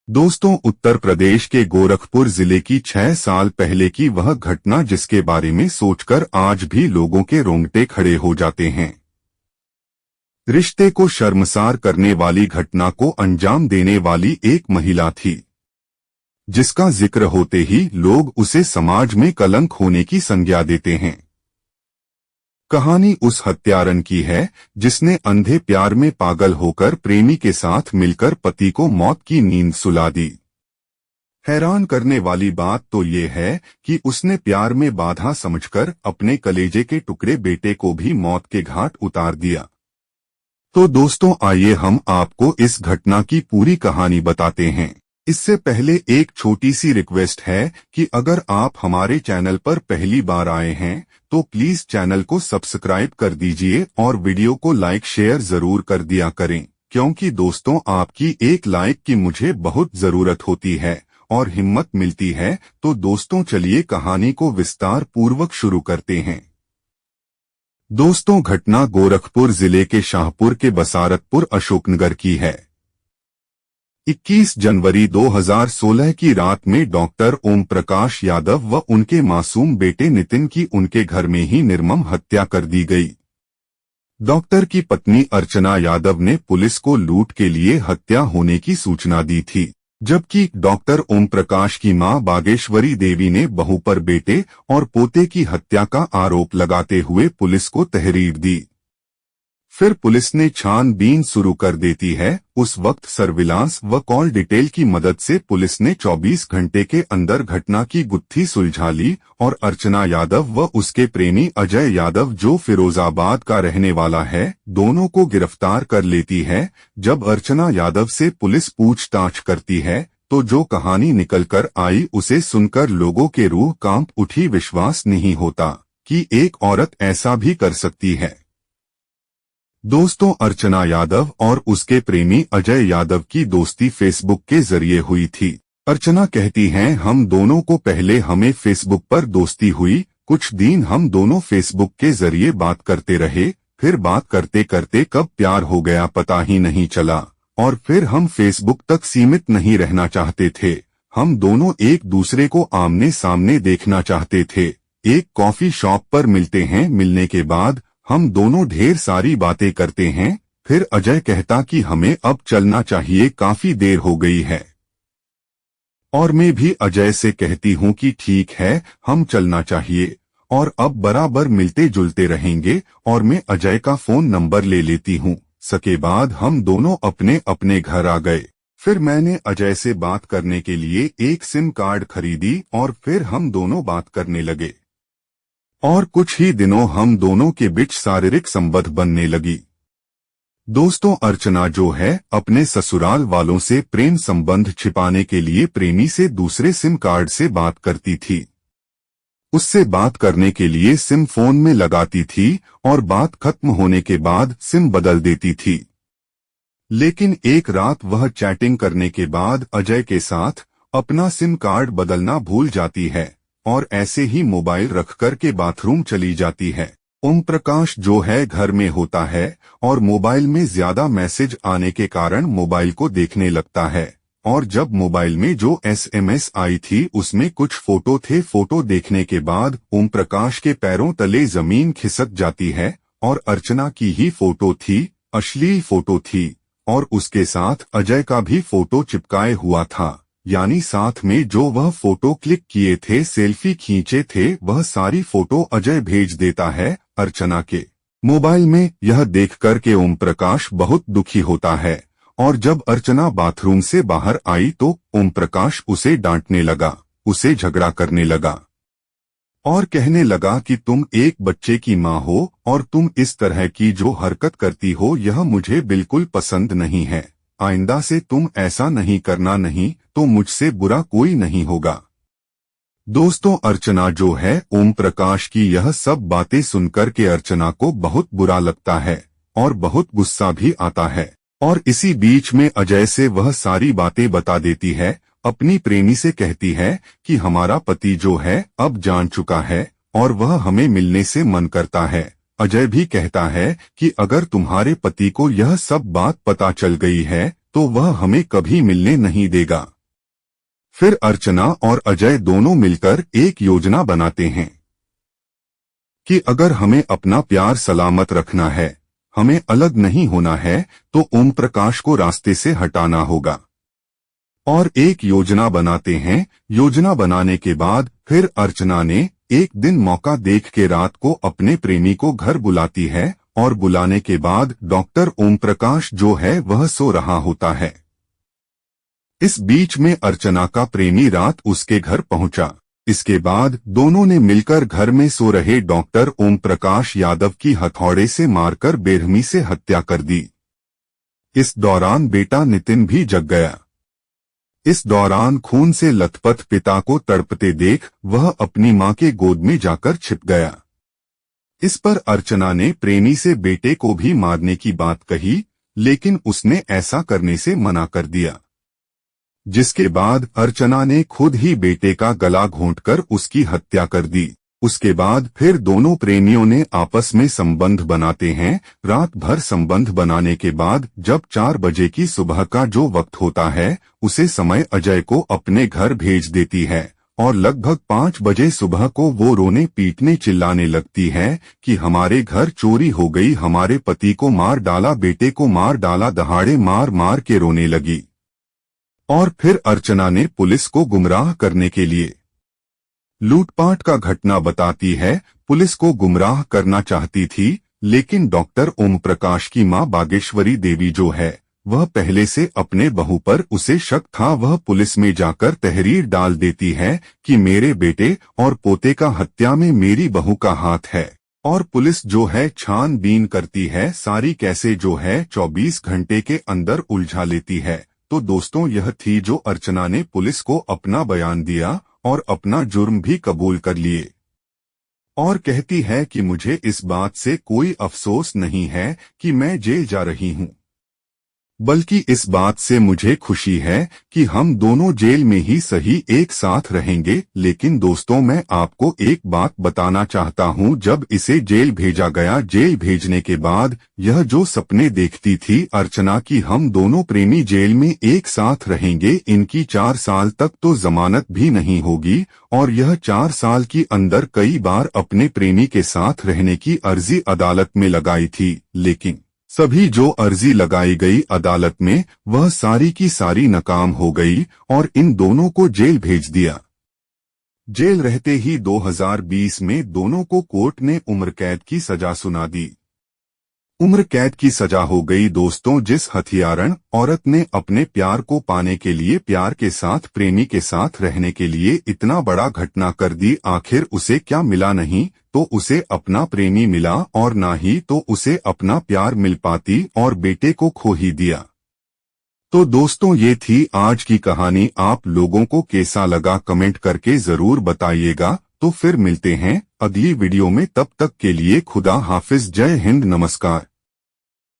दोस्तों, उत्तर प्रदेश के गोरखपुर जिले की 6 साल पहले की वह घटना जिसके बारे में सोचकर आज भी लोगों के रोंगटे खड़े हो जाते हैं। रिश्ते को शर्मसार करने वाली घटना को अंजाम देने वाली एक महिला थी, जिसका जिक्र होते ही लोग उसे समाज में कलंक होने की संज्ञा देते हैं। कहानी उस हत्यारन की है जिसने अंधे प्यार में पागल होकर प्रेमी के साथ मिलकर पति को मौत की नींद सुला दी। हैरान करने वाली बात तो ये है कि उसने प्यार में बाधा समझकर अपने कलेजे के टुकड़े बेटे को भी मौत के घाट उतार दिया। तो दोस्तों, आइए हम आपको इस घटना की पूरी कहानी बताते हैं। इससे पहले एक छोटी सी रिक्वेस्ट है कि अगर आप हमारे चैनल पर पहली बार आए हैं तो प्लीज चैनल को सब्सक्राइब कर दीजिए और वीडियो को लाइक शेयर जरूर कर दिया करें, क्योंकि दोस्तों आपकी एक लाइक की मुझे बहुत जरूरत होती है और हिम्मत मिलती है। तो दोस्तों चलिए कहानी को विस्तार पूर्वक शुरू करते हैं। दोस्तों, घटना गोरखपुर जिले के शाहपुर के बसारतपुर अशोकनगर की है। 21 जनवरी 2016 की रात में डॉक्टर ओम प्रकाश यादव व उनके मासूम बेटे नितिन की उनके घर में ही निर्मम हत्या कर दी गई। डॉक्टर की पत्नी अर्चना यादव ने पुलिस को लूट के लिए हत्या होने की सूचना दी थी, जबकि डॉक्टर ओम प्रकाश की मां बागेश्वरी देवी ने बहू पर बेटे और पोते की हत्या का आरोप लगाते हुए पुलिस को तहरीर दी। फिर पुलिस ने छानबीन शुरू कर देती है। उस वक्त सर्विलांस व कॉल डिटेल की मदद से पुलिस ने 24 घंटे के अंदर घटना की गुत्थी सुलझा ली और अर्चना यादव व उसके प्रेमी अजय यादव, जो फिरोजाबाद का रहने वाला है, दोनों को गिरफ्तार कर लेती है। जब अर्चना यादव से पुलिस पूछताछ करती है तो जो कहानी निकल कर आई उसे सुनकर लोगों के रूह कांप उठी। विश्वास नहीं होता कि एक औरत ऐसा भी कर सकती है। दोस्तों, अर्चना यादव और उसके प्रेमी अजय यादव की दोस्ती फेसबुक के जरिए हुई थी। अर्चना कहती हैं, हम दोनों को पहले हमें फेसबुक पर दोस्ती हुई, कुछ दिन हम दोनों फेसबुक के जरिए बात करते रहे, फिर बात करते करते कब प्यार हो गया पता ही नहीं चला और फिर हम फेसबुक तक सीमित नहीं रहना चाहते थे। हम दोनों एक दूसरे को आमने सामने देखना चाहते थे। एक कॉफी शॉप पर मिलते हैं, मिलने के बाद हम दोनों ढेर सारी बातें करते हैं। फिर अजय कहता कि हमें अब चलना चाहिए, काफी देर हो गई है। और मैं भी अजय से कहती हूँ कि ठीक है, हम चलना चाहिए और अब बराबर मिलते जुलते रहेंगे। और मैं अजय का फोन नंबर ले लेती हूँ। सके बाद हम दोनों अपने अपने घर आ गए। फिर मैंने अजय से बात करने के लिए एक सिम कार्ड खरीदी और फिर हम दोनों बात करने लगे और कुछ ही दिनों हम दोनों के बीच शारीरिक संबंध बनने लगी। दोस्तों, अर्चना जो है अपने ससुराल वालों से प्रेम संबंध छिपाने के लिए प्रेमी से दूसरे सिम कार्ड से बात करती थी। उससे बात करने के लिए सिम फोन में लगाती थी और बात खत्म होने के बाद सिम बदल देती थी। लेकिन एक रात वह चैटिंग करने के बाद अजय के साथ अपना सिम कार्ड बदलना भूल जाती है और ऐसे ही मोबाइल रखकर के बाथरूम चली जाती है। ओम प्रकाश जो है घर में होता है और मोबाइल में ज्यादा मैसेज आने के कारण मोबाइल को देखने लगता है और जब मोबाइल में जो SMS आई थी उसमें कुछ फोटो थे। फोटो देखने के बाद ओम प्रकाश के पैरों तले जमीन खिसक जाती है और अर्चना की ही फोटो थी, अश्लील फोटो थी और उसके साथ अजय का भी फोटो चिपकाए हुआ था। यानी साथ में जो वह फोटो क्लिक किए थे, सेल्फी खींचे थे, वह सारी फोटो अजय भेज देता है अर्चना के मोबाइल में। यह देखकर के ओम प्रकाश बहुत दुखी होता है और जब अर्चना बाथरूम से बाहर आई तो ओम प्रकाश उसे डांटने लगा, उसे झगड़ा करने लगा और कहने लगा कि तुम एक बच्चे की माँ हो और तुम इस तरह की जो हरकत करती हो यह मुझे बिल्कुल पसंद नहीं है। आइंदा से तुम ऐसा नहीं करना, नहीं तो मुझसे बुरा कोई नहीं होगा। दोस्तों, अर्चना जो है ओम प्रकाश की यह सब बातें सुनकर के अर्चना को बहुत बुरा लगता है और बहुत गुस्सा भी आता है और इसी बीच में अजय से वह सारी बातें बता देती है। अपनी प्रेमी से कहती है कि हमारा पति जो है अब जान चुका है और वह हमें मिलने से मन करता है। अजय भी कहता है कि अगर तुम्हारे पति को यह सब बात पता चल गई है तो वह हमें कभी मिलने नहीं देगा। फिर अर्चना और अजय दोनों मिलकर एक योजना बनाते हैं कि अगर हमें अपना प्यार सलामत रखना है, हमें अलग नहीं होना है, तो ओम प्रकाश को रास्ते से हटाना होगा। और एक योजना बनाते हैं। योजना बनाने के बाद फिर अर्चना ने एक दिन मौका देख के रात को अपने प्रेमी को घर बुलाती है और बुलाने के बाद डॉक्टर ओम प्रकाश जो है वह सो रहा होता है। इस बीच में अर्चना का प्रेमी रात उसके घर पहुंचा। इसके बाद दोनों ने मिलकर घर में सो रहे डॉक्टर ओम प्रकाश यादव की हथौड़े से मारकर बेरहमी से हत्या कर दी। इस दौरान बेटा नितिन भी जग गया। इस दौरान खून से लथपथ पिता को तड़पते देख वह अपनी मां के गोद में जाकर छिप गया। इस पर अर्चना ने प्रेमी से बेटे को भी मारने की बात कही, लेकिन उसने ऐसा करने से मना कर दिया। जिसके बाद अर्चना ने खुद ही बेटे का गला घोंटकर उसकी हत्या कर दी। उसके बाद फिर दोनों प्रेमियों ने आपस में संबंध बनाते हैं। रात भर संबंध बनाने के बाद जब 4 बजे की सुबह का जो वक्त होता है, उसे समय अजय को अपने घर भेज देती है और लगभग 5 बजे सुबह को वो रोने पीटने चिल्लाने लगती है कि हमारे घर चोरी हो गई, हमारे पति को मार डाला, बेटे को मार डाला, दहाड़े मार मार के रोने लगी। और फिर अर्चना ने पुलिस को गुमराह करने के लिए लूटपाट का घटना बताती है। पुलिस को गुमराह करना चाहती थी, लेकिन डॉक्टर ओम प्रकाश की मां बागेश्वरी देवी जो है वह पहले से अपने बहू पर उसे शक था। वह पुलिस में जाकर तहरीर डाल देती है कि मेरे बेटे और पोते का हत्या में मेरी बहू का हाथ है। और पुलिस जो है छानबीन करती है, सारी कैसे जो है 24 घंटे के अंदर उलझा लेती है। तो दोस्तों, यह थी जो अर्चना ने पुलिस को अपना बयान दिया और अपना जुर्म भी कबूल कर लिए। और कहती है कि मुझे इस बात से कोई अफसोस नहीं है कि मैं जेल जा रही हूँ, बल्कि इस बात से मुझे खुशी है कि हम दोनों जेल में ही सही एक साथ रहेंगे। लेकिन दोस्तों, मैं आपको एक बात बताना चाहता हूँ, जब इसे जेल भेजा गया, जेल भेजने के बाद यह जो सपने देखती थी अर्चना की हम दोनों प्रेमी जेल में एक साथ रहेंगे, इनकी 4 साल तक तो जमानत भी नहीं होगी। और यह 4 साल की अंदर कई बार अपने प्रेमी के साथ रहने की अर्जी अदालत में लगाई थी, लेकिन सभी जो अर्जी लगाई गई अदालत में वह सारी की सारी नाकाम हो गई और इन दोनों को जेल भेज दिया। जेल रहते ही 2020 में दोनों को कोर्ट ने उम्र कैद की सजा सुना दी। उम्र कैद की सजा हो गई दोस्तों, जिस हथियारण औरत ने अपने प्यार को पाने के लिए, प्यार के साथ, प्रेमी के साथ रहने के लिए इतना बड़ा घटना कर दी, आखिर उसे क्या मिला? नहीं तो उसे अपना प्रेमी मिला और ना ही तो उसे अपना प्यार मिल पाती और बेटे को खो ही दिया। तो दोस्तों, ये थी आज की कहानी। आप लोगों को कैसा लगा कमेंट करके जरूर बताइएगा। तो फिर मिलते हैं अगली वीडियो में, तब तक के लिए खुदा हाफिज, जय हिंद, नमस्कार।